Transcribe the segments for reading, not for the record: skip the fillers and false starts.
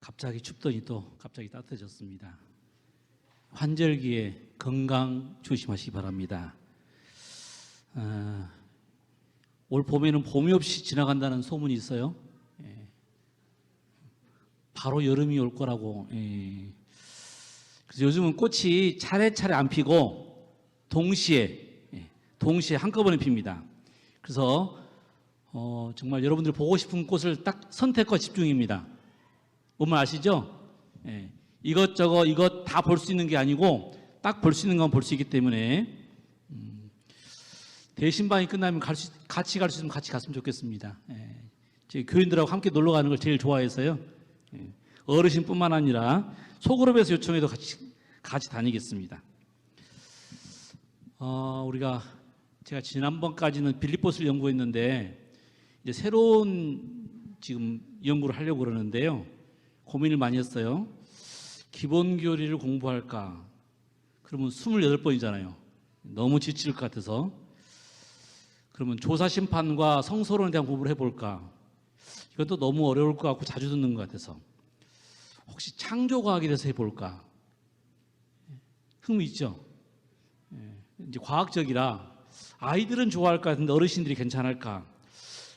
갑자기 춥더니 또 갑자기 따뜻해졌습니다. 환절기에 건강 조심하시기 바랍니다. 올 봄에는 봄이 없이 지나간다는 소문이 있어요. 바로 여름이 올 거라고. 그래서 요즘은 꽃이 차례차례 안 피고 동시에 한꺼번에 핍니다. 그래서 정말 여러분들이 보고 싶은 꽃을 딱 선택과 집중입니다. 뭔말 아시죠? 이것저것 이것 다 볼 수 있는 게 아니고 딱 볼 수 있는 건 볼 수 있기 때문에 대신반이 끝나면 같이 갈 수 있으면 같이 갔으면 좋겠습니다. 제 교인들하고 함께 놀러 가는 걸 제일 좋아해서요. 어르신뿐만 아니라 소그룹에서 요청해도 같이 다니겠습니다. 제가 지난번까지는 빌립보스를 연구했는데 이제 새로운 지금 연구를 하려고 그러는데요. 고민을 많이 했어요. 기본 교리를 공부할까? 그러면 28번이잖아요. 너무 지칠 것 같아서. 그러면 조사 심판과 성서론에 대한 공부를 해볼까? 이것도 너무 어려울 것 같고 자주 듣는 것 같아서. 혹시 창조과학에 대해서 해볼까? 흥미 있죠? 이제 과학적이라 아이들은 좋아할 것 같은데 어르신들이 괜찮을까?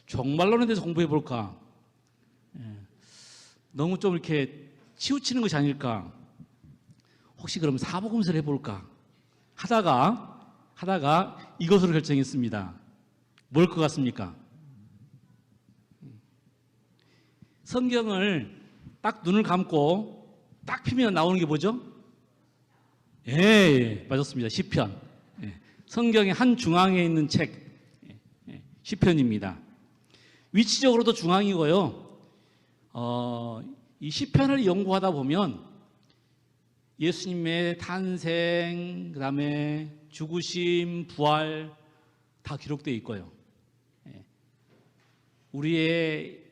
종말론에 대해서 공부해볼까? 너무 좀 이렇게 치우치는 것이 아닐까? 혹시 그럼 사복음서를 해볼까? 하다가 이것으로 결정했습니다. 뭘 것 같습니까? 성경을 딱 눈을 감고 딱 피면 나오는 게 뭐죠? 맞았습니다. 시편. 성경의 한 중앙에 있는 책, 시편입니다. 위치적으로도 중앙이고요. 이 시편을 연구하다 보면 예수님의 탄생, 그 다음에 죽으심, 부활 다 기록되어 있고요. 우리의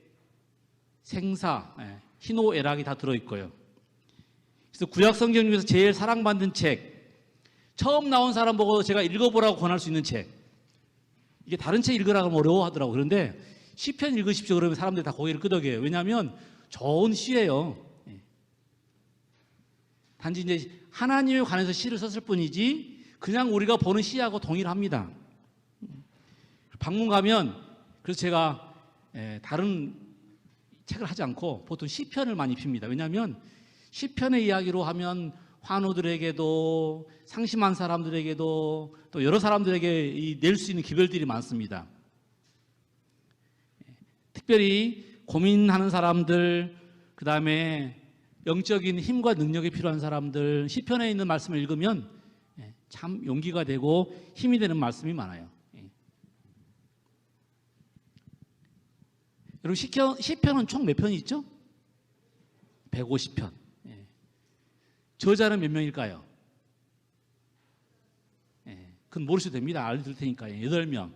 생사, 희노애락이 다 들어있고요. 그래서 구약 성경 중에서 제일 사랑받는 책, 처음 나온 사람 보고 제가 읽어보라고 권할 수 있는 책. 이게 다른 책 읽으라고 하면 어려워하더라고요. 그런데 시편 읽으십시오 그러면 사람들이 다 고개를 끄덕여요. 왜냐하면 좋은 시예요. 단지 이제 하나님에 관해서 시를 썼을 뿐이지 그냥 우리가 보는 시하고 동일합니다. 방문 가면 그래서 제가 다른 책을 하지 않고 보통 시편을 많이 핍니다. 왜냐하면 시편의 이야기로 하면 환우들에게도 상심한 사람들에게도 또 여러 사람들에게 낼 수 있는 기별들이 많습니다. 특별히 고민하는 사람들, 그 다음에 영적인 힘과 능력이 필요한 사람들, 시편에 있는 말씀을 읽으면 참 용기가 되고 힘이 되는 말씀이 많아요. 여러분 시편은 총 몇 편이 있죠? 150편. 저자는 몇 명일까요? 그건 모르셔도 됩니다. 알려드릴 테니까요. 8명.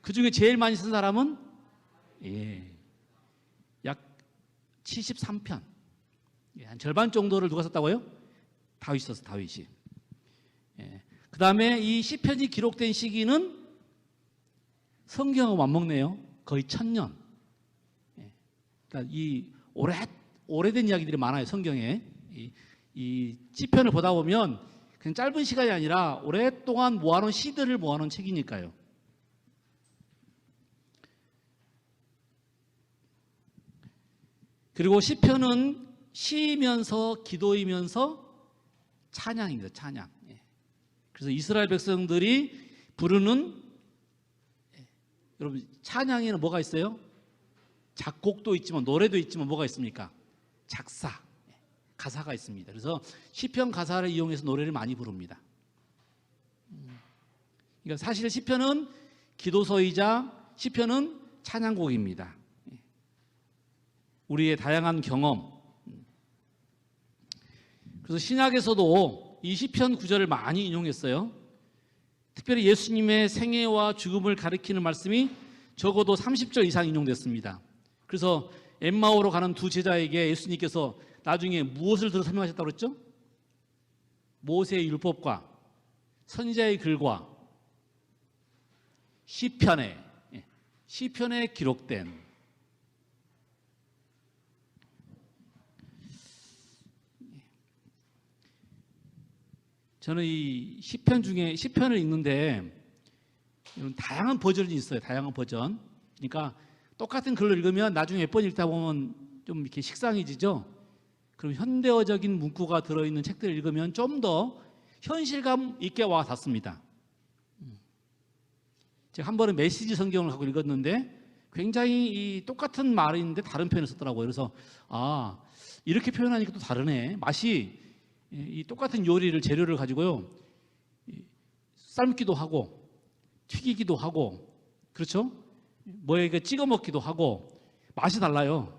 그 중에 제일 많이 쓴 사람은 약 73편. 한 절반 정도를 누가 썼다고요? 다윗이 썼어, 다윗이. 그 다음에 이 시편이 기록된 시기는 성경하고 맞먹네요. 거의 1000년. 그러니까 이 오래된 이야기들이 많아요, 성경에. 이 시편을 보다 보면 그냥 짧은 시간이 아니라 오랫동안 모아놓은 시들을 모아놓은 책이니까요. 그리고 시편은 시이면서 기도이면서 찬양입니다. 찬양. 그래서 이스라엘 백성들이 부르는 여러분 찬양에는 뭐가 있어요? 작곡도 있지만 노래도 있지만 뭐가 있습니까? 작사, 가사가 있습니다. 그래서 시편 가사를 이용해서 노래를 많이 부릅니다. 그러니까 사실 시편은 기도서이자 시편은 찬양곡입니다. 우리의 다양한 경험. 그래서 신약에서도 이 시편 구절을 많이 인용했어요. 특별히 예수님의 생애와 죽음을 가리키는 말씀이 적어도 30절 이상 인용됐습니다. 그래서 엠마오로 가는 두 제자에게 예수님께서 나중에 무엇을 들어 설명하셨다고 그랬죠? 모세의 율법과 선지자의 글과 시편에 기록된 저는 이 시편 중에 시편을 읽는데 이런 다양한 버전이 있어요. 다양한 버전. 그러니까 똑같은 글을 읽으면 나중에 몇 번 읽다 보면 좀 이렇게 식상해지죠. 그럼 현대어적인 문구가 들어있는 책들을 읽으면 좀 더 현실감 있게 와 닿습니다. 제가 한 번은 메시지 성경을 갖고 읽었는데 굉장히 이 똑같은 말인데 다른 표현을 썼더라고요. 그래서 아, 이렇게 표현하니까 또 다르네. 맛이 이 똑같은 요리를 재료를 가지고요, 삶기도 하고 튀기기도 하고, 그렇죠? 뭐에 찍어 먹기도 하고 맛이 달라요.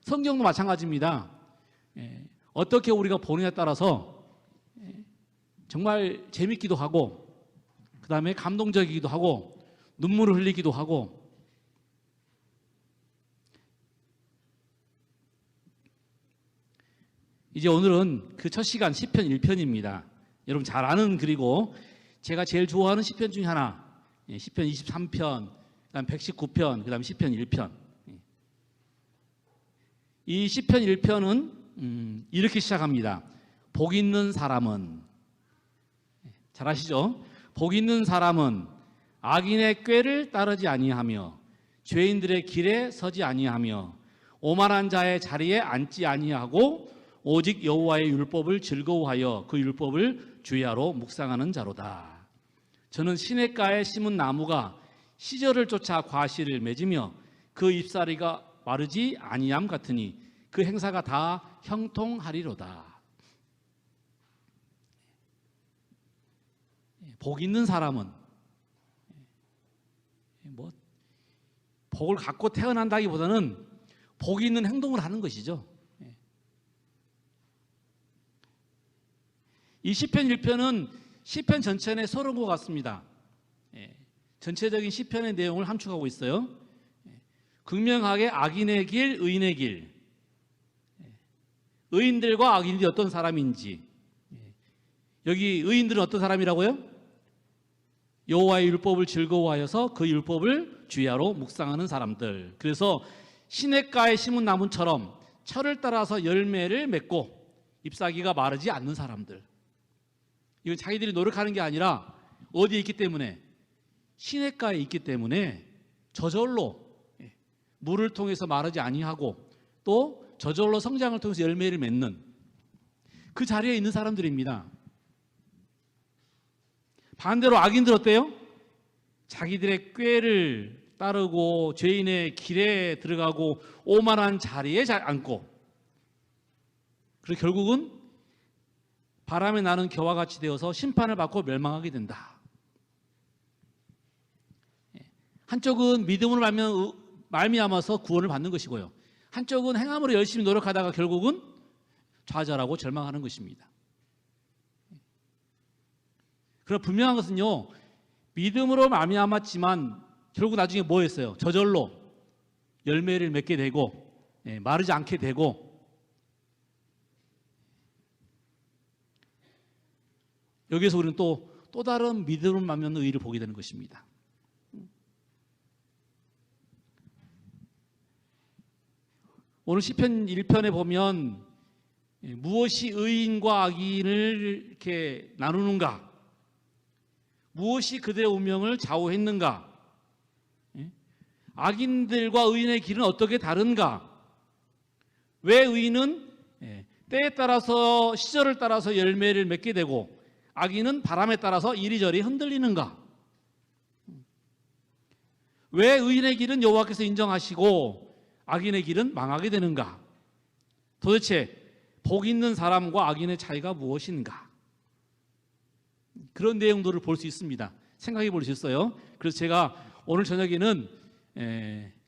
성경도 마찬가지입니다. 어떻게 우리가 보느냐에 따라서 정말 재밌기도 하고, 그 다음에 감동적이기도 하고, 눈물을 흘리기도 하고. 이제 오늘은 그 첫 시간 시편 1편입니다. 여러분 잘 아는 글이고 제가 제일 좋아하는 시편 중에 하나, 시편 23편, 그다음 119편, 그다음 시편 1편. 이 시편 1편은 이렇게 시작합니다. 복 있는 사람은, 잘 아시죠? 복 있는 사람은 악인의 꾀를 따르지 아니하며 죄인들의 길에 서지 아니하며 오만한 자의 자리에 앉지 아니하고 오직 여호와의 율법을 즐거워하여 그 율법을 주야로 묵상하는 자로다. 저는 시냇가에 심은 나무가 시절을 쫓아 과실을 맺으며 그 잎사리가 마르지 아니함 같으니 그 행사가 다 형통하리로다. 복 있는 사람은 뭐 복을 갖고 태어난다기보다는 복 있는 행동을 하는 것이죠. 이 시편 1편은 시편 전체의 서론과 같습니다. 전체적인 시편의 내용을 함축하고 있어요. 극명하게 악인의 길, 의인의 길, 의인들과 악인들이 어떤 사람인지. 여기 의인들은 어떤 사람이라고요? 여호와의 율법을 즐거워하여서 그 율법을 주야로 묵상하는 사람들. 그래서 시냇가에 심은 나무처럼 철을 따라서 열매를 맺고 잎사귀가 마르지 않는 사람들. 이건 자기들이 노력하는 게 아니라 어디에 있기 때문에, 시냇가에 있기 때문에 저절로 물을 통해서 마르지 아니하고 또 저절로 성장을 통해서 열매를 맺는 그 자리에 있는 사람들입니다. 반대로 악인들 어때요? 자기들의 꾀를 따르고 죄인의 길에 들어가고 오만한 자리에 앉고, 그리고 결국은 바람에 나는 겨와 같이 되어서 심판을 받고 멸망하게 된다. 한쪽은 믿음으로 말미암아서 구원을 받는 것이고요, 한쪽은 행함으로 열심히 노력하다가 결국은 좌절하고 절망하는 것입니다. 그러나 분명한 것은요, 믿음으로 말미암았지만 결국 나중에 뭐 했어요? 저절로 열매를 맺게 되고 마르지 않게 되고, 여기에서 우리는 또 다른 믿음으로 말미암는 의를 보게 되는 것입니다. 오늘 시편 1편에 보면 무엇이 의인과 악인을 이렇게 나누는가, 무엇이 그들의 운명을 좌우했는가, 악인들과 의인의 길은 어떻게 다른가, 왜 의인은 때에 따라서 시절을 따라서 열매를 맺게 되고 악인은 바람에 따라서 이리저리 흔들리는가, 왜 의인의 길은 여호와께서 인정하시고 악인의 길은 망하게 되는가, 도대체 복 있는 사람과 악인의 차이가 무엇인가, 그런 내용들을 볼 수 있습니다. 생각해 볼 수 있어요. 그래서 제가 오늘 저녁에는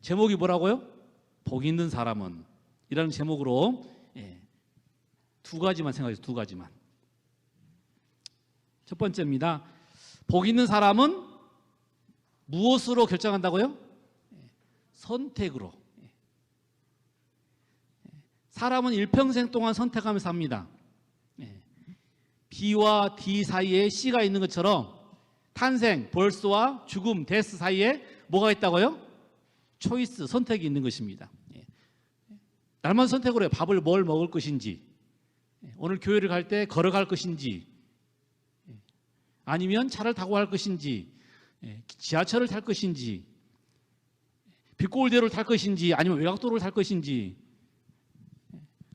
제목이 뭐라고요? 복 있는 사람은 이라는 제목으로 두 가지만 생각해서 두 가지만. 첫 번째입니다. 복 있는 사람은 무엇으로 결정한다고요? 선택으로. 사람은 일평생 동안 선택하면서 삽니다. B와 D 사이에 C가 있는 것처럼 탄생, birth와 죽음, death 사이에 뭐가 있다고요? 초이스, 선택이 있는 것입니다. 날마다 선택을 해요. 밥을 뭘 먹을 것인지, 오늘 교회를 갈 때 걸어갈 것인지, 아니면 차를 타고 갈 것인지, 지하철을 탈 것인지, 빗골대로를 탈 것인지, 아니면 외곽도로를 탈 것인지.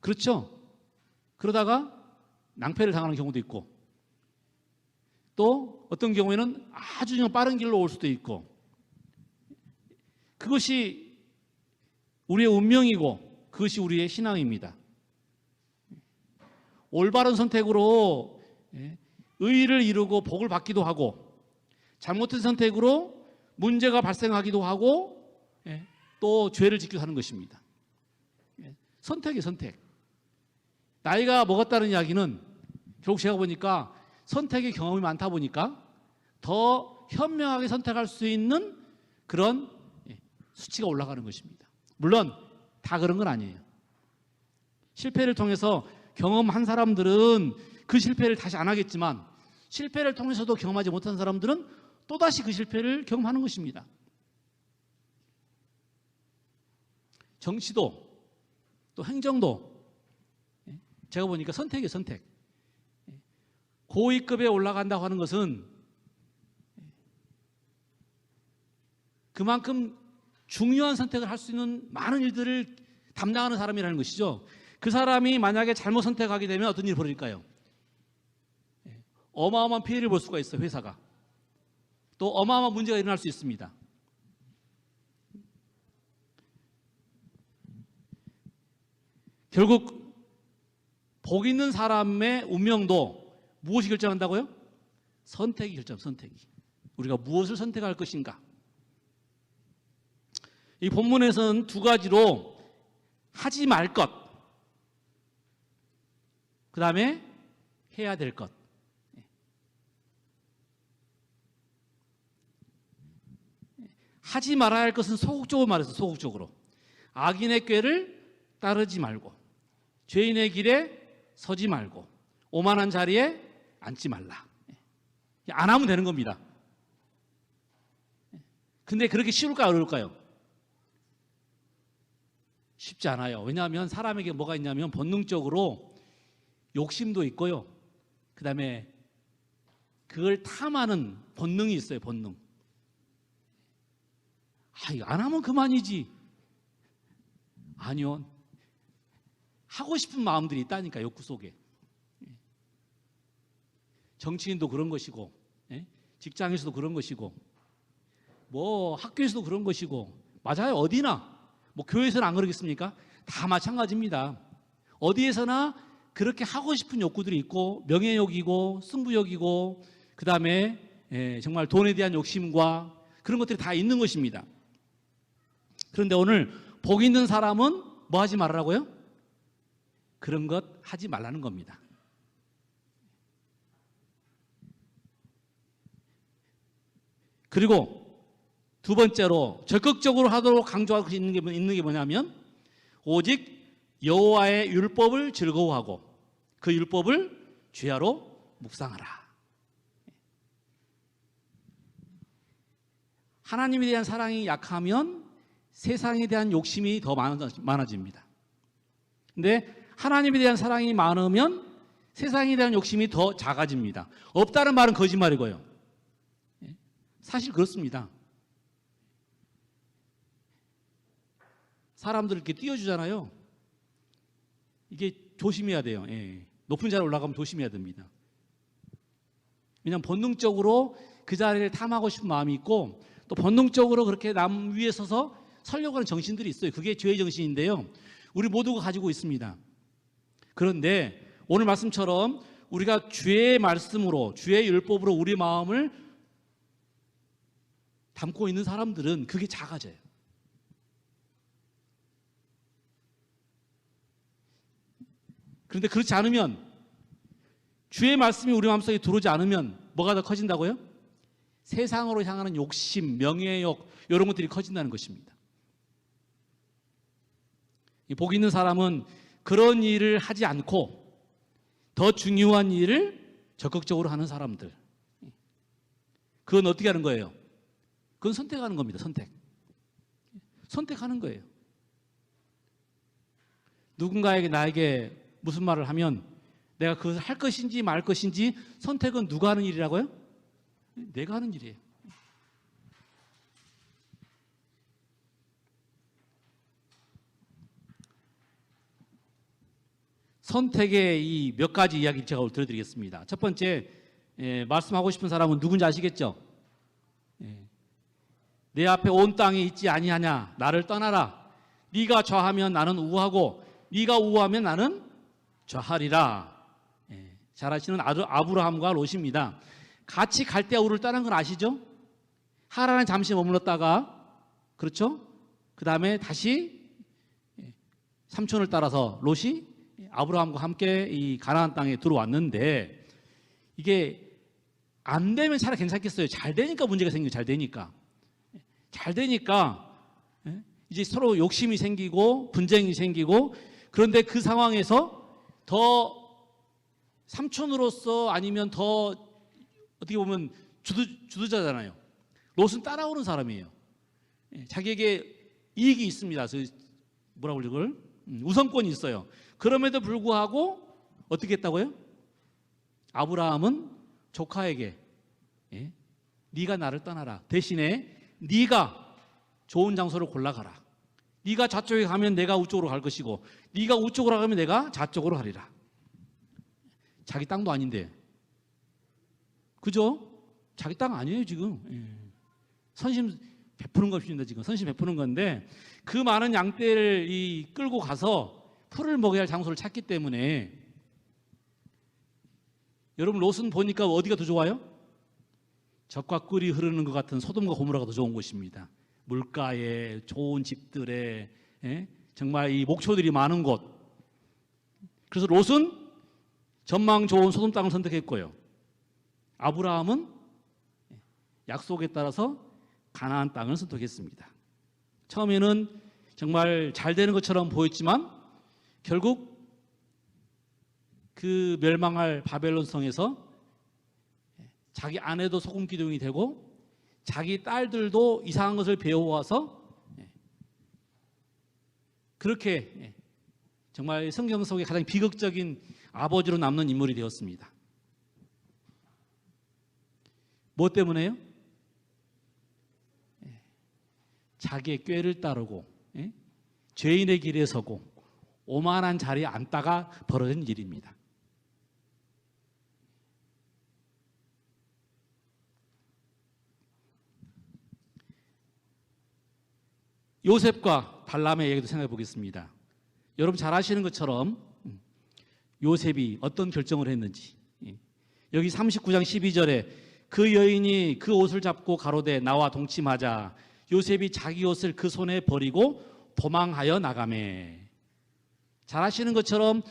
그렇죠? 그러다가 낭패를 당하는 경우도 있고, 또 어떤 경우에는 아주 그냥 빠른 길로 올 수도 있고, 그것이 우리의 운명이고 그것이 우리의 신앙입니다. 올바른 선택으로 의의를 이루고 복을 받기도 하고, 잘못된 선택으로 문제가 발생하기도 하고, 또 죄를 짓기도 하는 것입니다. 선택이 선택. 나이가 먹었다는 이야기는 결국 제가 보니까 선택의 경험이 많다 보니까 더 현명하게 선택할 수 있는 그런 수치가 올라가는 것입니다. 물론 다 그런 건 아니에요. 실패를 통해서 경험한 사람들은 그 실패를 다시 안 하겠지만, 실패를 통해서도 경험하지 못한 사람들은 또다시 그 실패를 경험하는 것입니다. 정치도 또 행정도 제가 보니까 선택이에요. 선택. 고위급에 올라간다고 하는 것은 그만큼 중요한 선택을 할 수 있는 많은 일들을 담당하는 사람이라는 것이죠. 그 사람이 만약에 잘못 선택하게 되면 어떤 일이 벌어질까요? 어마어마한 피해를 볼 수가 있어요. 회사가. 또 어마어마한 문제가 일어날 수 있습니다. 결국 복 있는 사람의 운명도 무엇이 결정한다고요? 선택이 결정합니다. 선택이. 우리가 무엇을 선택할 것인가. 이 본문에서는 두 가지로 하지 말 것, 그 다음에 해야 될 것. 하지 말아야 할 것은 소극적으로 말해서 소극적으로. 악인의 꾀를 따르지 말고, 죄인의 길에 서지 말고, 오만한 자리에 앉지 말라. 안 하면 되는 겁니다. 근데 그렇게 쉬울까요? 어려울까요? 쉽지 않아요. 왜냐하면 사람에게 뭐가 있냐면 본능적으로 욕심도 있고요. 그 다음에 그걸 탐하는 본능이 있어요. 본능. 이거 안 하면 그만이지. 아니요. 하고 싶은 마음들이 있다니까, 욕구 속에. 정치인도 그런 것이고, 직장에서도 그런 것이고, 뭐 학교에서도 그런 것이고, 맞아요. 어디나. 뭐 교회에서는 안 그러겠습니까? 다 마찬가지입니다. 어디에서나 그렇게 하고 싶은 욕구들이 있고, 명예욕이고 승부욕이고, 그 다음에 정말 돈에 대한 욕심과 그런 것들이 다 있는 것입니다. 그런데 오늘 복 있는 사람은 뭐 하지 말라고요? 그런 것 하지 말라는 겁니다. 그리고 두 번째로 적극적으로 하도록 강조하고 있는 게 뭐냐면, 오직 여호와의 율법을 즐거워하고 그 율법을 죄하로 묵상하라. 하나님에 대한 사랑이 약하면 세상에 대한 욕심이 더 많아집니다. 근데 하나님에 대한 사랑이 많으면 세상에 대한 욕심이 더 작아집니다. 없다는 말은 거짓말이고요. 사실 그렇습니다. 사람들 이렇게 띄워주잖아요. 이게 조심해야 돼요. 높은 자리에 올라가면 조심해야 됩니다. 왜냐하면 본능적으로 그 자리를 탐하고 싶은 마음이 있고, 또 본능적으로 그렇게 남 위에 서서 서려고 하는 정신들이 있어요. 그게 죄의 정신인데요. 우리 모두가 가지고 있습니다. 그런데 오늘 말씀처럼 우리가 주의 말씀으로, 주의 율법으로 우리 마음을 담고 있는 사람들은 그게 작아져요. 그런데 그렇지 않으면, 주의 말씀이 우리 마음속에 들어오지 않으면 뭐가 더 커진다고요? 세상으로 향하는 욕심, 명예욕, 이런 것들이 커진다는 것입니다. 복 있는 사람은 그런 일을 하지 않고 더 중요한 일을 적극적으로 하는 사람들. 그건 어떻게 하는 거예요? 그건 선택하는 겁니다. 선택하는 거예요. 누군가에게, 나에게 무슨 말을 하면 내가 그것을 할 것인지 말 것인지 선택은 누가 하는 일이라고요? 내가 하는 일이에요. 선택의 이 몇 가지 이야기를 제가 오늘 들려드리겠습니다. 첫 번째, 말씀하고 싶은 사람은 누군지 아시겠죠? 내 앞에 온 땅이 있지 아니하냐, 나를 떠나라. 네가 좌하면 나는 우하고 네가 우하면 나는 좌하리라. 잘 아시는 아브라함과 롯입니다. 같이 갈대아우를 떠난 건 아시죠? 하란에 잠시 머물렀다가, 그렇죠? 그 다음에 다시 삼촌을 따라서 롯이 아브라함과 함께 이 가나안 땅에 들어왔는데, 이게 안 되면 차라리 괜찮겠어요. 잘 되니까 문제가 생겨요. 잘 되니까 이제 서로 욕심이 생기고 분쟁이 생기고, 그런데 그 상황에서 더 삼촌으로서 아니면 더 어떻게 보면 주도자잖아요. 롯은 따라오는 사람이에요. 자기에게 이익이 있습니다. 뭐라고 그러죠? 그걸? 우선권이 있어요. 그럼에도 불구하고 어떻게 했다고요? 아브라함은 조카에게 네가 나를 떠나라. 대신에 네가 좋은 장소를 골라가라. 네가 좌쪽에 가면 내가 우쪽으로 갈 것이고 네가 우쪽으로 가면 내가 좌쪽으로 가리라. 자기 땅도 아닌데, 그죠? 자기 땅 아니에요 지금. 선심 베푸는 것입니다. 지금 선심 베푸는 건데, 그 많은 양떼를 끌고 가서 풀을 먹여야 할 장소를 찾기 때문에, 여러분 롯은 보니까 어디가 더 좋아요? 젖과 꿀이 흐르는 것 같은 소돔과 고모라가 더 좋은 곳입니다. 물가에 좋은 집들에 정말 이 목초들이 많은 곳. 그래서 롯은 전망 좋은 소돔 땅을 선택했고요. 아브라함은 약속에 따라서 가나안 땅을 선택했습니다. 처음에는 정말 잘 되는 것처럼 보였지만 결국 그 멸망할 바벨론 성에서 자기 아내도 소금 기둥이 되고 자기 딸들도 이상한 것을 배워와서 그렇게 정말 성경 속에 가장 비극적인 아버지로 남는 인물이 되었습니다. 뭐 때문에요? 자기의 꾀를 따르고 죄인의 길에 서고 오만한 자리에 앉다가 벌어진 일입니다. 요셉과 발람의 얘기도 생각해 보겠습니다. 여러분 잘 아시는 것처럼 요셉이 어떤 결정을 했는지, 여기 39장 12절에 그 여인이 그 옷을 잡고 가로되 나와 동침하자 요셉이 자기 옷을 그 손에 버리고 도망하여 나가매. 잘 아시는 것처럼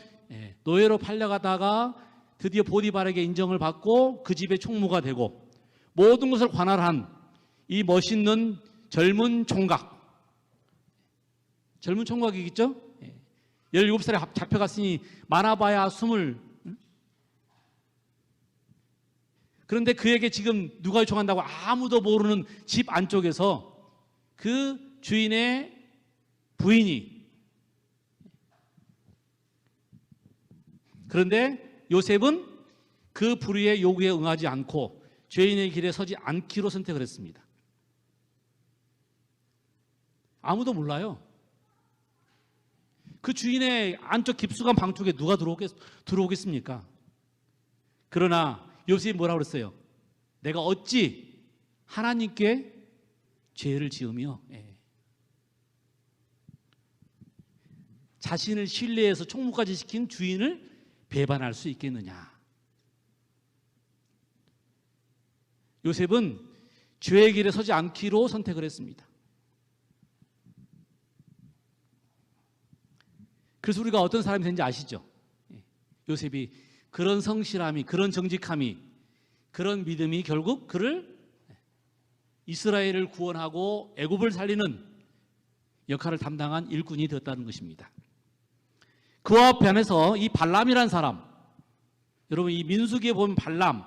노예로 팔려가다가 드디어 보디발에게 인정을 받고 그 집의 총무가 되고 모든 것을 관할한 이 멋있는 젊은 총각이겠죠? 17살에 잡혀갔으니 많아봐야 20. 그런데 그에게 지금 누가 요청한다고 아무도 모르는 집 안쪽에서 그 주인의 부인이, 그런데 요셉은 그 불의의 요구에 응하지 않고 죄인의 길에 서지 않기로 선택을 했습니다. 아무도 몰라요. 그 주인의 안쪽 깊숙한 방 쪽에 누가 들어오겠습니까? 그러나 요셉이 뭐라고 그랬어요? 내가 어찌 하나님께 죄를 지으며 자신을 신뢰해서 총무까지 시킨 주인을 배반할 수 있겠느냐? 요셉은 죄의 길에 서지 않기로 선택을 했습니다. 그래서 우리가 어떤 사람이 된지 아시죠? 요셉이 그런 성실함이, 그런 정직함이, 그런 믿음이 결국 그를 이스라엘을 구원하고 애굽을 살리는 역할을 담당한 일꾼이 되었다는 것입니다. 그와 반해서 이 발람이라는 사람, 여러분 이 민수기에 보면 발람,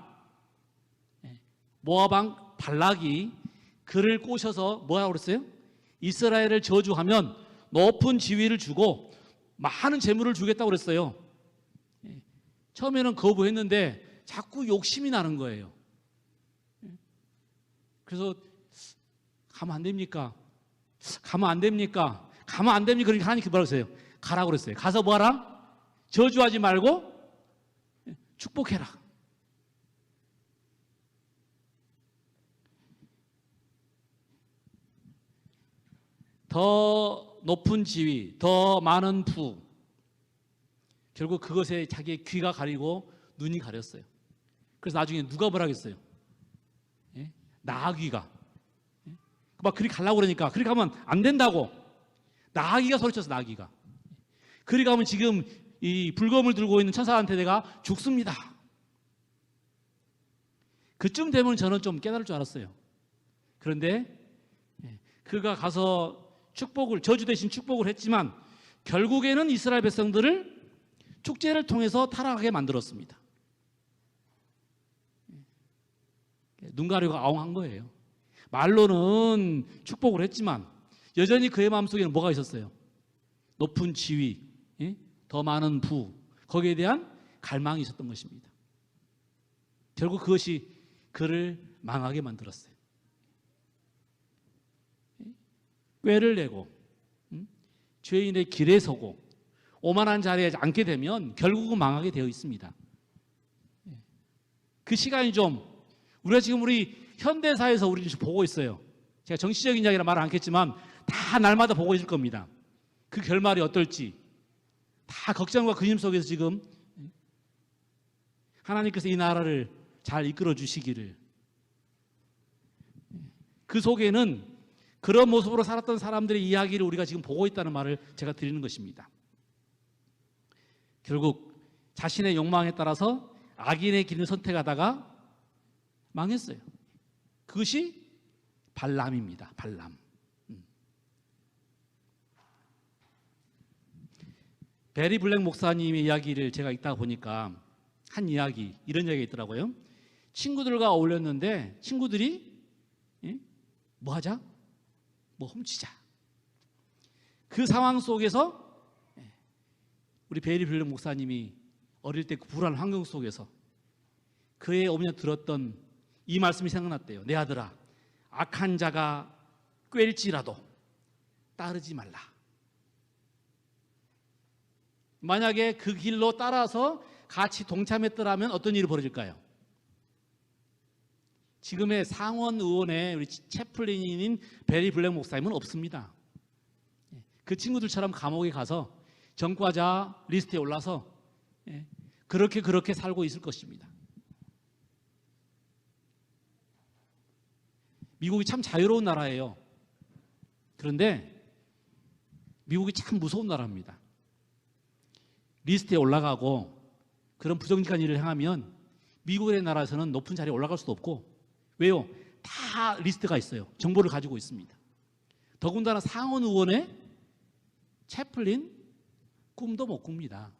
모압 왕 발락이 그를 꼬셔서 뭐라고 그랬어요? 이스라엘을 저주하면 높은 지위를 주고 많은 재물을 주겠다고 그랬어요. 처음에는 거부했는데 자꾸 욕심이 나는 거예요. 그래서 가면 안 됩니까? 가면 안 됩니까? 가면 안 됩니까? 그러니까 하나님께 뭐라고 했어요? 가라고 그랬어요. 가서 뭐하라? 저주하지 말고 축복해라. 더 높은 지위, 더 많은 부. 결국 그것에 자기의 귀가 가리고 눈이 가렸어요. 그래서 나중에 누가 뭐라 했어요? 예? 나아귀가. 예? 막 그리 가려고 그러니까 그리 가면 안 된다고. 나아귀가 소리쳤어, 나아귀가. 그리 가면 지금 이 불검을 들고 있는 천사한테 내가 죽습니다. 그쯤 되면 저는 좀 깨달을 줄 알았어요. 그런데 그가 가서 축복을, 저주 대신 축복을 했지만 결국에는 이스라엘 백성들을 축제를 통해서 타락하게 만들었습니다. 눈 가리고 아웅한 거예요. 말로는 축복을 했지만 여전히 그의 마음속에는 뭐가 있었어요? 높은 지위, 더 많은 부, 거기에 대한 갈망이 있었던 것입니다. 결국 그것이 그를 망하게 만들었어요. 꾀를 내고 죄인의 길에 서고 오만한 자리에 앉게 되면 결국은 망하게 되어 있습니다. 그 시간이 좀 우리가 지금 우리 현대사에서 우리 지금 보고 있어요. 제가 정치적인 이야기라 말은 않겠지만 다 날마다 보고 있을 겁니다. 그 결말이 어떨지 다 걱정과 근심 속에서 지금 하나님께서 이 나라를 잘 이끌어 주시기를, 그 속에는 그런 모습으로 살았던 사람들의 이야기를 우리가 지금 보고 있다는 말을 제가 드리는 것입니다. 결국 자신의 욕망에 따라서 악인의 길을 선택하다가 망했어요. 그것이 발람입니다. 발람. 베리 블랙 목사님의 이야기를 제가 읽다 보니까 한 이야기, 이런 이야기가 있더라고요. 친구들과 어울렸는데 친구들이 뭐 하자? 뭐 훔치자. 그 상황 속에서 우리 베리 블랙 목사님이 어릴 때 그 불안한 환경 속에서 그의 어머니가 들었던 이 말씀이 생각났대요. 내 아들아, 악한 자가 꿰일지라도 따르지 말라. 만약에 그 길로 따라서 같이 동참했더라면 어떤 일이 벌어질까요? 지금의 상원 의원의 우리 채플린인 베리 블랙 목사님은 없습니다. 그 친구들처럼 감옥에 가서 전과자 리스트에 올라서 그렇게 살고 있을 것입니다. 미국이 참 자유로운 나라예요. 그런데 미국이 참 무서운 나라입니다. 리스트에 올라가고 그런 부정직한 일을 행하면 미국의 나라에서는 높은 자리에 올라갈 수도 없고, 왜요? 다 리스트가 있어요. 정보를 가지고 있습니다. 더군다나 상원 의원의 채플린 꿈도 못 꿉니다.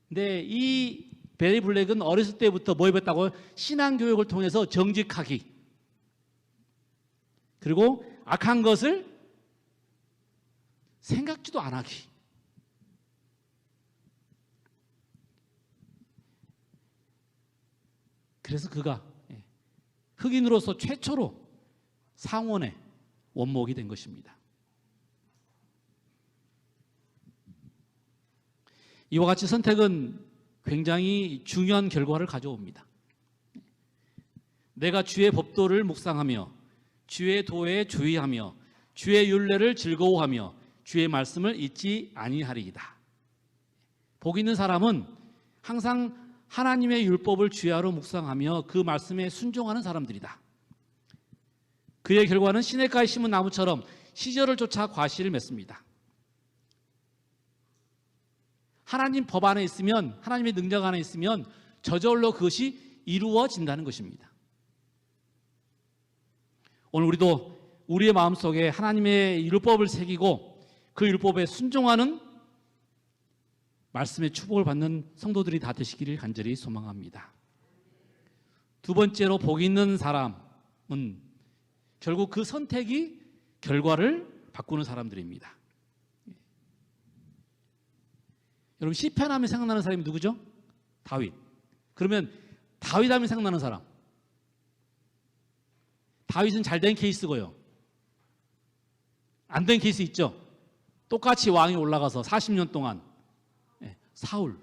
근데 이 베리 블랙은 어렸을 때부터 뭐 배웠다고? 신앙교육을 통해서 정직하기, 그리고 악한 것을 생각지도 안 하기. 그래서 그가 흑인으로서 최초로 상원의 원목이 된 것입니다. 이와 같이 선택은 굉장히 중요한 결과를 가져옵니다. 내가 주의 법도를 묵상하며 주의 도에 주의하며 주의 율례를 즐거워하며 주의 말씀을 잊지 아니하리이다. 복 있는 사람은 항상 하나님의 율법을 주야로 묵상하며 그 말씀에 순종하는 사람들이다. 그의 결과는 시냇가에 심은 나무처럼 시절을 쫓아 과실을 맺습니다. 하나님 법 안에 있으면, 하나님의 능력 안에 있으면 저절로 그것이 이루어진다는 것입니다. 오늘 우리도 우리의 마음속에 하나님의 율법을 새기고 그 율법에 순종하는 말씀의 축복을 받는 성도들이 다 되시기를 간절히 소망합니다. 두 번째로 복 있는 사람은 결국 그 선택이 결과를 바꾸는 사람들입니다. 여러분, 시편하면 생각나는 사람이 누구죠? 다윗. 그러면 다윗 하면 생각나는 사람. 다윗은 잘된 케이스고요. 안 된 케이스 있죠. 똑같이 왕이 올라가서 40년 동안 사울.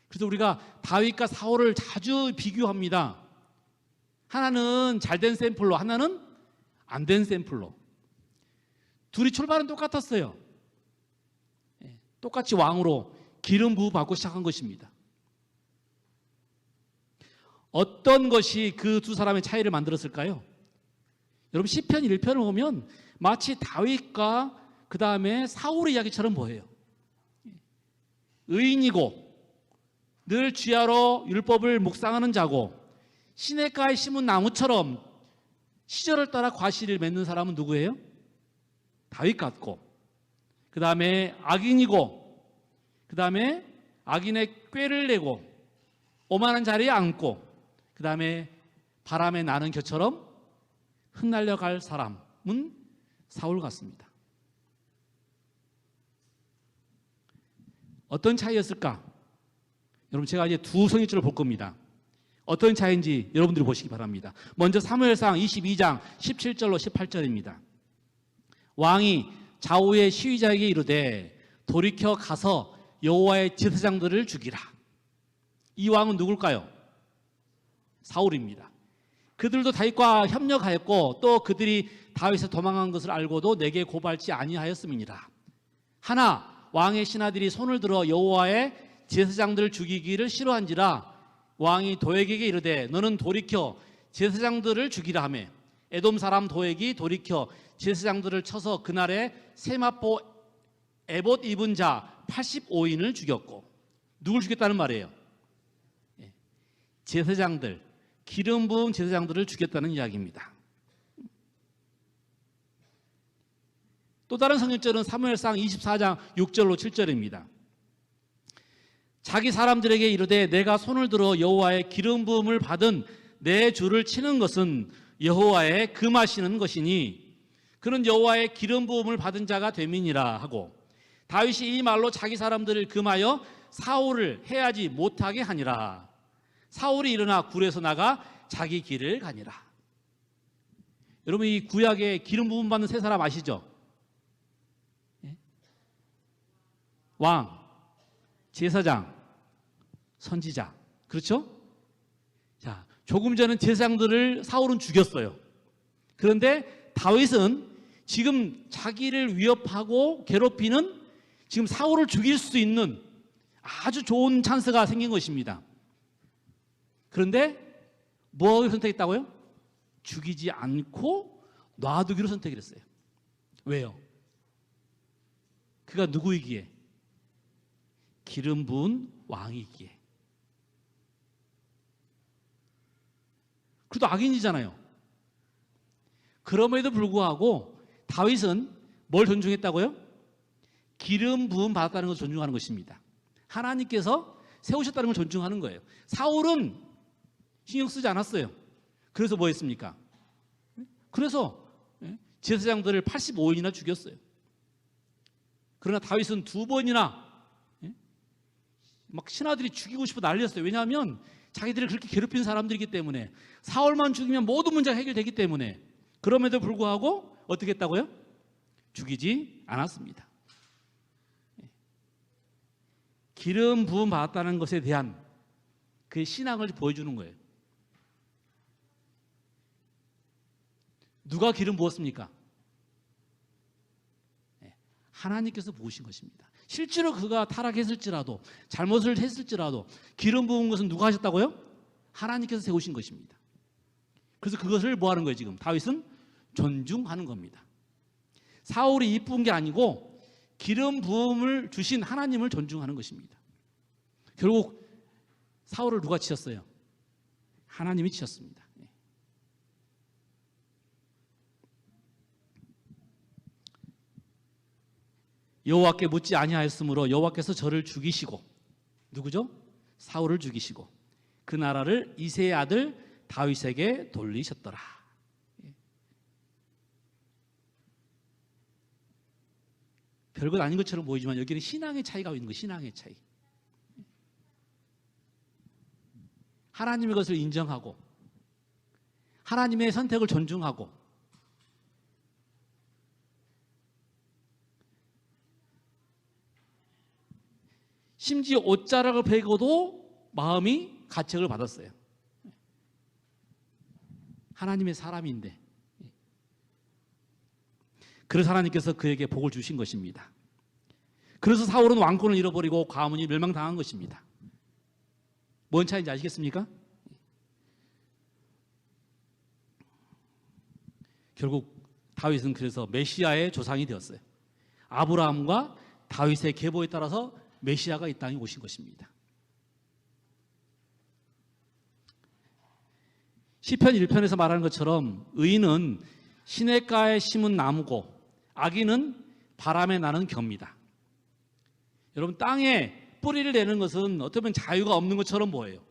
그래서 우리가 다윗과 사울을 자주 비교합니다. 하나는 잘된 샘플로, 하나는 안 된 샘플로. 둘이 출발은 똑같았어요. 똑같이 왕으로 기름 부어 받고 시작한 것입니다. 어떤 것이 그 두 사람의 차이를 만들었을까요? 여러분 시편 1편을 보면 마치 다윗과 그 다음에 사울의 이야기처럼 보여요. 의인이고 늘 주야로 율법을 묵상하는 자고 시냇가에 심은 나무처럼 시절을 따라 과실을 맺는 사람은 누구예요? 다윗 같고, 그 다음에 악인이고, 그 다음에 악인의 꾀를 내고 오만한 자리에 앉고, 그 다음에 바람에 나는 겨처럼 흩날려 갈 사람은 사울 같습니다. 어떤 차이였을까? 여러분 제가 이제 두 성경줄을 볼 겁니다. 어떤 차이인지 여러분들이 보시기 바랍니다. 먼저 사무엘상 22장 17절로 18절입니다. 왕이 좌우의 시위자에게 이르되 돌이켜 가서 여호와의 제사장들을 죽이라. 이 왕은 누굴까요? 사울입니다. 그들도 다윗과 협력하였고 또 그들이 다윗에서 도망한 것을 알고도 내게 고발치 아니하였음이니라. 하나 왕의 신하들이 손을 들어 여호와의 제사장들을 죽이기를 싫어한지라 왕이 도액에게 이르되 너는 돌이켜 제사장들을 죽이라 하며 에돔 사람 도액이 돌이켜 제사장들을 쳐서 그날에 세마포 에봇 입은 자 85인을 죽였고, 누굴 죽였다는 말이에요? 제사장들, 기름 부은 제사장들을 죽였다는 이야기입니다. 또 다른 성경절은 사무엘상 24장 6절로 7절입니다. 자기 사람들에게 이르되 내가 손을 들어 여호와의 기름 부음을 받은 내 주를 치는 것은 여호와의 금하시는 것이니 그는 여호와의 기름 부음을 받은 자가 됨이니라 하고, 다윗이 이 말로 자기 사람들을 금하여 사울을 해하지 못하게 하니라. 사울이 일어나 굴에서 나가 자기 길을 가니라. 여러분 이 구약에 기름 부음 받는 세 사람 아시죠? 왕, 제사장, 선지자. 그렇죠? 자, 조금 전에 제사장들을 사울은 죽였어요. 그런데 다윗은 지금 자기를 위협하고 괴롭히는 지금 사울을 죽일 수 있는 아주 좋은 찬스가 생긴 것입니다. 그런데 뭐를 선택했다고요? 죽이지 않고 놔두기로 선택을 했어요. 왜요? 그가 누구이기에? 기름 부은 왕이기에. 그래도 악인이잖아요. 그럼에도 불구하고 다윗은 뭘 존중했다고요? 기름 부음 받았다는 것을 존중하는 것입니다. 하나님께서 세우셨다는 걸 존중하는 거예요. 사울은 신경 쓰지 않았어요. 그래서 뭐 했습니까? 그래서 제사장들을 85인이나 죽였어요. 그러나 다윗은 두 번이나 막 신하들이 죽이고 싶어 난리였어요. 왜냐하면 자기들을 그렇게 괴롭힌 사람들이기 때문에, 사울만 죽이면 모든 문제가 해결되기 때문에. 그럼에도 불구하고 어떻게 했다고요? 죽이지 않았습니다. 기름 부음 받았다는 것에 대한 그 신앙을 보여주는 거예요. 누가 기름 부었습니까? 하나님께서 부으신 것입니다. 실제로 그가 타락했을지라도, 잘못을 했을지라도 기름 부은 것은 누가 하셨다고요? 하나님께서 세우신 것입니다. 그래서 그것을 뭐 하는 거예요? 지금 다윗은 존중하는 겁니다. 사울이 이쁜 게 아니고 기름 부음을 주신 하나님을 존중하는 것입니다. 결국 사울을 누가 치셨어요? 하나님이 치셨습니다. 여호와께 묻지 아니하였으므로 여호와께서 저를 죽이시고, 누구죠? 사울을 죽이시고 그 나라를 이새의 아들 다윗에게 돌리셨더라. 별것 아닌 것처럼 보이지만 여기는 신앙의 차이가 있는 거예요. 신앙의 차이. 하나님의 것을 인정하고 하나님의 선택을 존중하고 심지어 옷자락을 베고도 마음이 가책을 받았어요. 하나님의 사람인데. 그래서 하나님께서 그에게 복을 주신 것입니다. 그래서 사울은 왕권을 잃어버리고 가문이 멸망당한 것입니다. 뭔 차이인지 아시겠습니까? 결국 다윗은 그래서 메시아의 조상이 되었어요. 아브라함과 다윗의 계보에 따라서 메시아가 이 땅에 오신 것입니다. 시편 1편에서 말하는 것처럼 의인은 시냇가에 심은 나무고 악인은 바람에 나는 겨입니다. 여러분, 땅에 뿌리를 내는 것은 어떻게 보면 자유가 없는 것처럼 보여요.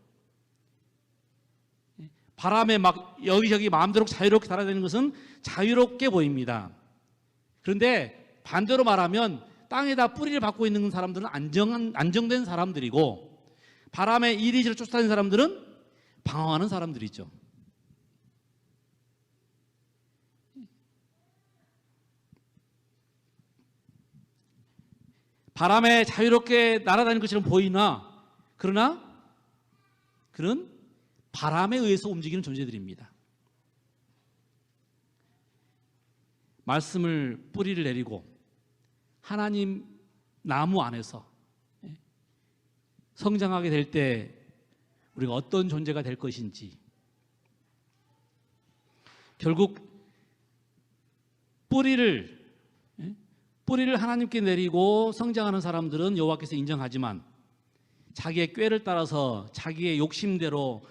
바람에 막 여기저기 마음대로 자유롭게 날아다니는 것은 자유롭게 보입니다. 그런데 반대로 말하면 땅에다 뿌리를 받고 있는 사람들은 안정된 사람들이고 바람에 이리저리 쫓아다니는 사람들은 방황하는 사람들이죠. 바람에 자유롭게 날아다니는 것처럼 보이나 그러나 그는 바람에 의해서 움직이는 존재들입니다. 말씀을 뿌리를 내리고 하나님 나무 안에서 성장하게 될 때 우리가 어떤 존재가 될 것인지, 결국 뿌리를 하나님께 내리고 성장하는 사람들은 여호와께서 인정하지만 자기의 꾀를 따라서 자기의 욕심대로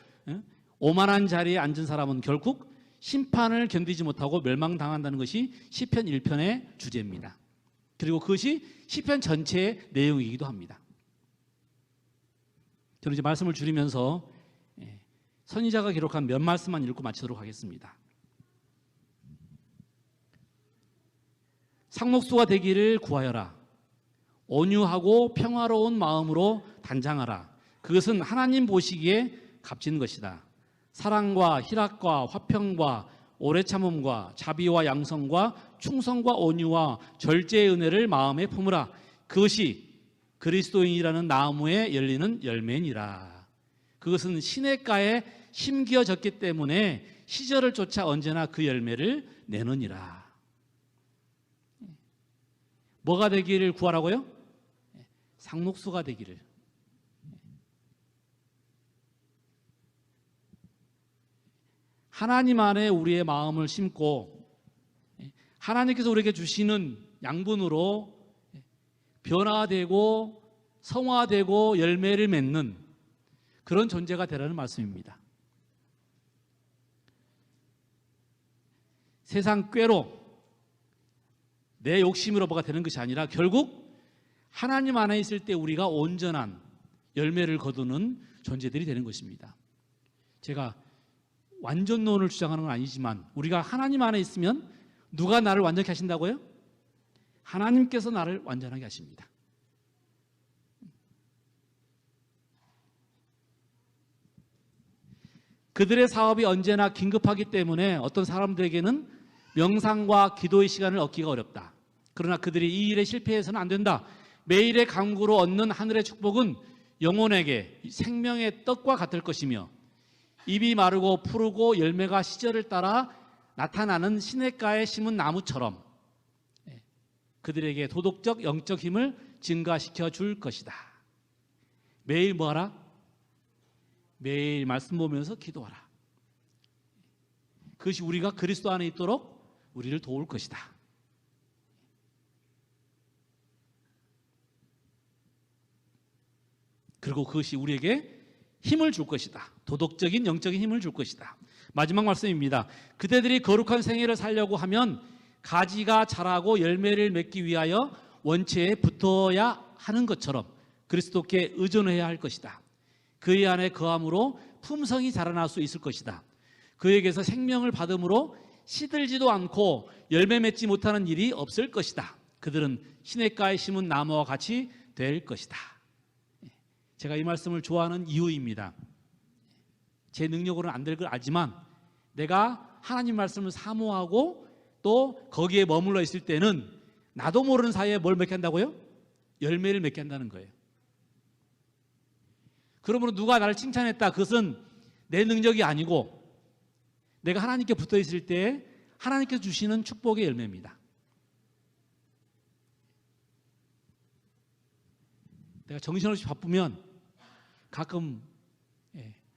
오만한 자리에 앉은 사람은 결국 심판을 견디지 못하고 멸망당한다는 것이 시편 1편의 주제입니다. 그리고 그것이 시편 전체의 내용이기도 합니다. 저는 이제 말씀을 줄이면서 선지자가 기록한 몇 말씀만 읽고 마치도록 하겠습니다. 상록수가 되기를 구하여라. 온유하고 평화로운 마음으로 단장하라. 그것은 하나님 보시기에 값진 것이다. 사랑과 희락과 화평과 오래 참음과 자비와 양성과 충성과 온유와 절제의 은혜를 마음에 품으라. 그것이 그리스도인이라는 나무에 열리는 열매니라. 그것은 시냇가에 심겨졌기 때문에 시절을 쫓아 언제나 그 열매를 내느니라. 뭐가 되기를 구하라고요? 상록수가 되기를. 하나님 안에 우리의 마음을 심고 하나님께서 우리에게 주시는 양분으로 변화되고 성화되고 열매를 맺는 그런 존재가 되라는 말씀입니다. 세상 꾀로 내 욕심으로 뭐가 되는 것이 아니라 결국 하나님 안에 있을 때 우리가 온전한 열매를 거두는 존재들이 되는 것입니다. 제가 완전론을 주장하는 건 아니지만 우리가 하나님 안에 있으면 누가 나를 완전히 하신다고요? 하나님께서 나를 완전하게 하십니다. 그들의 사업이 언제나 긴급하기 때문에 어떤 사람들에게는 명상과 기도의 시간을 얻기가 어렵다. 그러나 그들이 이 일에 실패해서는 안 된다. 매일의 간구로 얻는 하늘의 축복은 영혼에게 생명의 떡과 같을 것이며 잎이 마르고 푸르고 열매가 시절을 따라 나타나는 시냇가에 심은 나무처럼 그들에게 도덕적 영적 힘을 증가시켜 줄 것이다. 매일 뭐하라? 매일 말씀 보면서 기도하라. 그것이 우리가 그리스도 안에 있도록 우리를 도울 것이다. 그리고 그것이 우리에게 힘을 줄 것이다. 도덕적인 영적인 힘을 줄 것이다. 마지막 말씀입니다. 그대들이 거룩한 생애를 살려고 하면 가지가 자라고 열매를 맺기 위하여 원체에 붙어야 하는 것처럼 그리스도께 의존해야 할 것이다. 그의 안에 거함으로 품성이 자라날 수 있을 것이다. 그에게서 생명을 받음으로 시들지도 않고 열매 맺지 못하는 일이 없을 것이다. 그들은 시냇가에 심은 나무와 같이 될 것이다. 제가 이 말씀을 좋아하는 이유입니다. 제 능력으로는 안 될 걸 알지만 내가 하나님 말씀을 사모하고 또 거기에 머물러 있을 때는 나도 모르는 사이에 뭘 맺게 한다고요? 열매를 맺게 한다는 거예요. 그러므로 누가 나를 칭찬했다, 그것은 내 능력이 아니고 내가 하나님께 붙어 있을 때 하나님께서 주시는 축복의 열매입니다. 내가 정신없이 바쁘면 가끔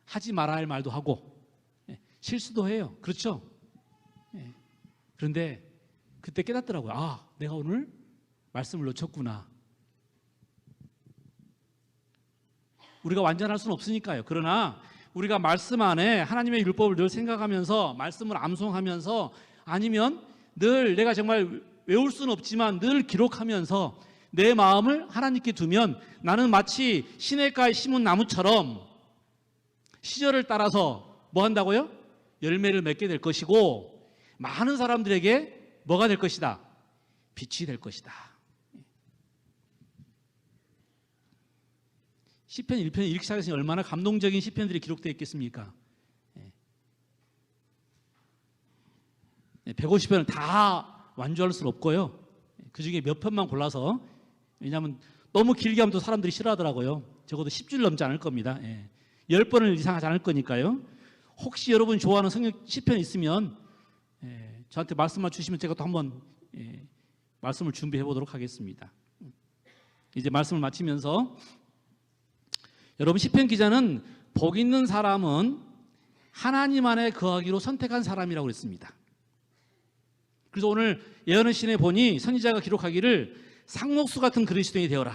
하지 말아야 할 말도 하고 실수도 해요. 그렇죠? 그런데 그때 깨닫더라고요. 아, 내가 오늘 말씀을 놓쳤구나. 우리가 완전할 수는 없으니까요. 그러나 우리가 말씀 안에 하나님의 율법을 늘 생각하면서 말씀을 암송하면서 아니면 늘 내가 정말 외울 수는 없지만 늘 기록하면서 내 마음을 하나님께 두면 나는 마치 시냇가에 심은 나무처럼 시절을 따라서 뭐 한다고요? 열매를 맺게 될 것이고 많은 사람들에게 뭐가 될 것이다? 빛이 될 것이다. 시편 1편이 이렇게 시작했으니 얼마나 감동적인 시편들이 기록되어 있겠습니까? 150편을 다 완주할 수는 없고요. 그 중에 몇 편만 골라서, 왜냐하면 너무 길게 하면 또 사람들이 싫어하더라고요. 적어도 10줄 넘지 않을 겁니다. 10번을 이상 하지 않을 거니까요. 혹시 여러분 좋아하는 성경 시편 있으면 저한테 말씀만 주시면 제가 또 한번 말씀을 준비해 보도록 하겠습니다. 이제 말씀을 마치면서 여러분, 시편 기자는 복 있는 사람은 하나님 안에 거하기로 선택한 사람이라고 그랬습니다. 그래서 오늘 예언의 신에 보니 선지자가 기록하기를 상록수 같은 그리스도인이 되어라.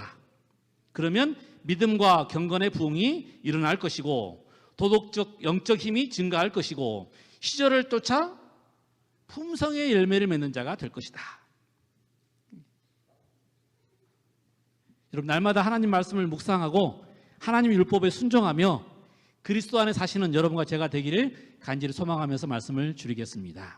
그러면 믿음과 경건의 부흥이 일어날 것이고 도덕적 영적 힘이 증가할 것이고 시절을 쫓아 품성의 열매를 맺는 자가 될 것이다. 여러분, 날마다 하나님 말씀을 묵상하고 하나님의 율법에 순종하며 그리스도 안에 사시는 여러분과 제가 되기를 간절히 소망하면서 말씀을 줄이겠습니다.